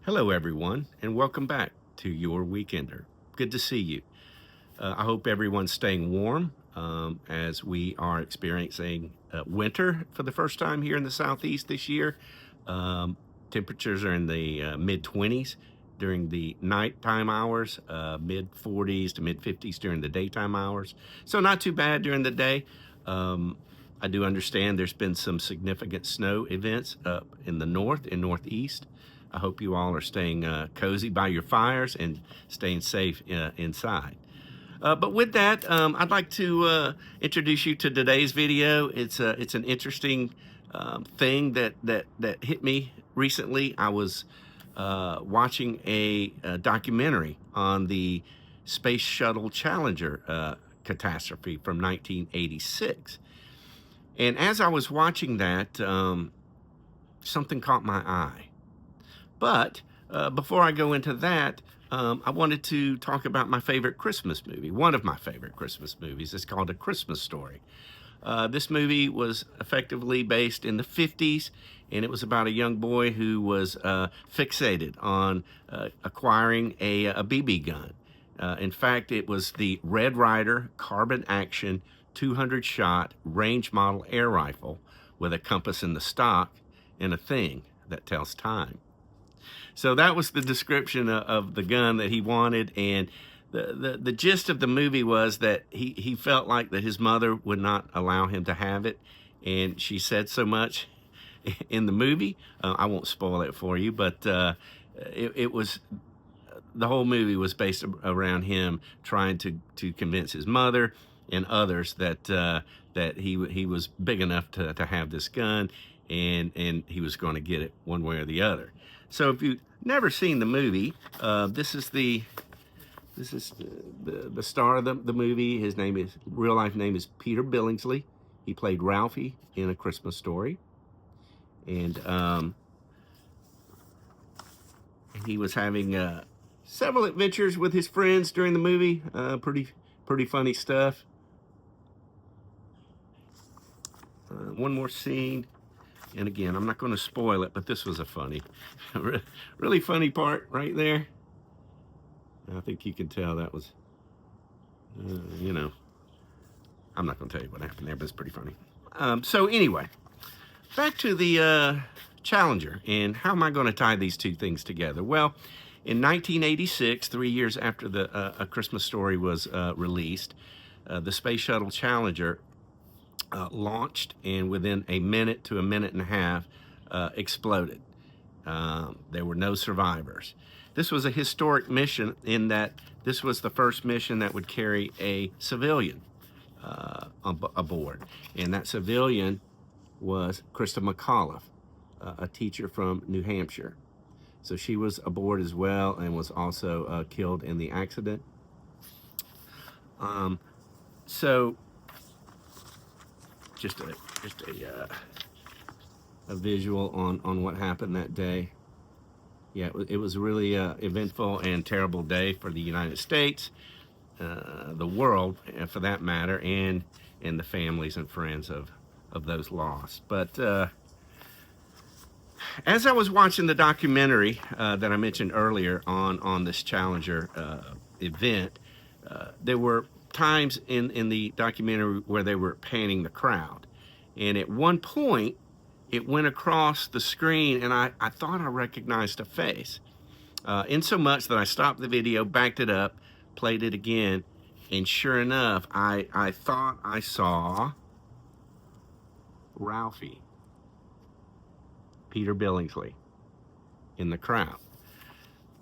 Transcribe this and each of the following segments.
Hello, everyone, and welcome back to Your Weekender. Good to see you. I hope everyone's staying warm as we are experiencing winter for the first time here in the Southeast this year. Um, Temperatures are in the mid 20s during the nighttime hours, mid 40s to mid 50s during the daytime hours. So, not too bad during the day. Um, I do understand there's been some significant snow events up in the north and northeast. I hope you all are staying cozy by your fires and staying safe inside. But with that, I'd like to introduce you to today's video. It's an interesting thing that hit me recently. I was watching a documentary on the Space Shuttle Challenger catastrophe from 1986. And as I was watching that, something caught my eye. But before I go into that, I wanted to talk about my favorite Christmas movie. One of my favorite Christmas movies. It's called A Christmas Story. This movie was effectively based in the 50s, and it was about a young boy who was fixated on acquiring a BB gun. In fact, it was the Red Ryder carbon action 200-shot range model air rifle with a compass in the stock and a thing that tells time. So that was the description of the gun that he wanted, and the gist of the movie was that he felt like that his mother would not allow him to have it, and she said so much in the movie. I won't spoil it for you, but it was the whole movie was based around him trying to convince his mother and others that that he was big enough to have this gun, and he was going to get it one way or the other. So if you've never seen the movie, this is the star of the movie. His real life name is Peter Billingsly. He played Ralphie in A Christmas Story, and he was having several adventures with his friends during the movie. Pretty funny stuff. One more scene. And again, I'm not going to spoil it, but this was a funny, really funny part right there. I think you can tell that was, I'm not going to tell you what happened there, but it's pretty funny. So anyway, back to the Challenger, and how am I going to tie these two things together? Well, in 1986, 3 years after A Christmas Story was released, the Space Shuttle Challenger launched, and within a minute to a minute and a half exploded. There were no survivors. This was a historic mission in that this was the first mission that would carry a civilian aboard, and that civilian was Krista McAuliffe, a teacher from New Hampshire. So she was aboard as well and was also killed in the accident. So just a visual on what happened that day. Yeah, it was a really eventful and terrible day for the United States, the world, for that matter, and the families and friends of those lost. But as I was watching the documentary that I mentioned earlier on this Challenger event, there were times in the documentary where they were panning the crowd, and at one point it went across the screen, and I thought I recognized a face, in so much that I stopped the video, backed it up, played it again, and sure enough, I thought I saw Ralphie, Peter Billingsly, in the crowd.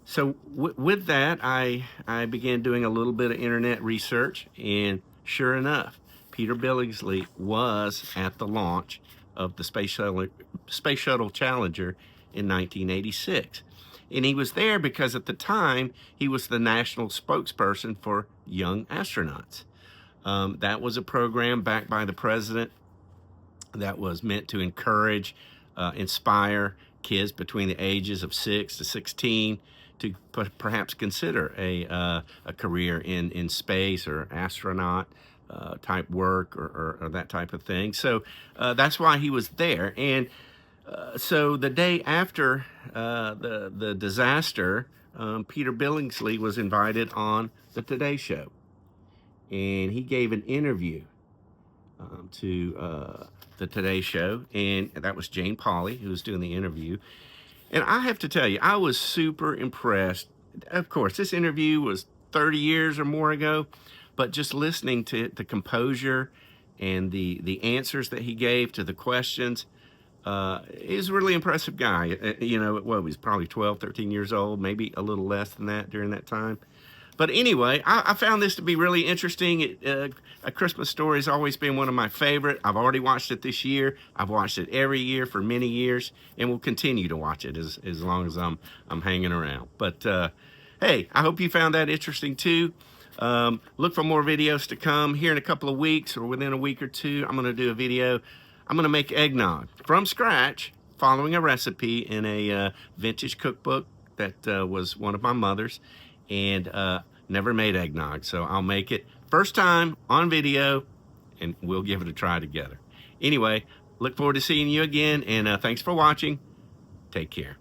So with that, I began doing a little bit of internet research, and sure enough, Peter Billingsly was at the launch of the Space Shuttle Challenger in 1986. And he was there because at the time, he was the national spokesperson for young astronauts. That was a program backed by the president that was meant to encourage, inspire kids between the ages of 6 to 16 to perhaps consider a career in space or astronaut type work or that type of thing. So that's why he was there. And So the day after the disaster, Peter Billingsley was invited on the Today Show, and he gave an interview to the Today Show, and that was Jane Pauley who was doing the interview. And I have to tell you, I was super impressed. Of course, this interview was 30 years or more ago, but just listening to the composure and the answers that he gave to the questions, he's a really impressive guy. You know, well, he was probably 12, 13 years old, maybe a little less than that during that time. But anyway, I found this to be really interesting. A Christmas Story has always been one of my favorite. I've already watched it this year. I've watched it every year for many years, and will continue to watch it as long as I'm hanging around. But hey, I hope you found that interesting too. Look for more videos to come here in a couple of weeks or within a week or two. I'm going to do a video. I'm going to make eggnog from scratch, following a recipe in a vintage cookbook that was one of my mother's, and never made eggnog. So I'll make it first time on video, and we'll give it a try together. Anyway, look forward to seeing you again, and thanks for watching. Take care.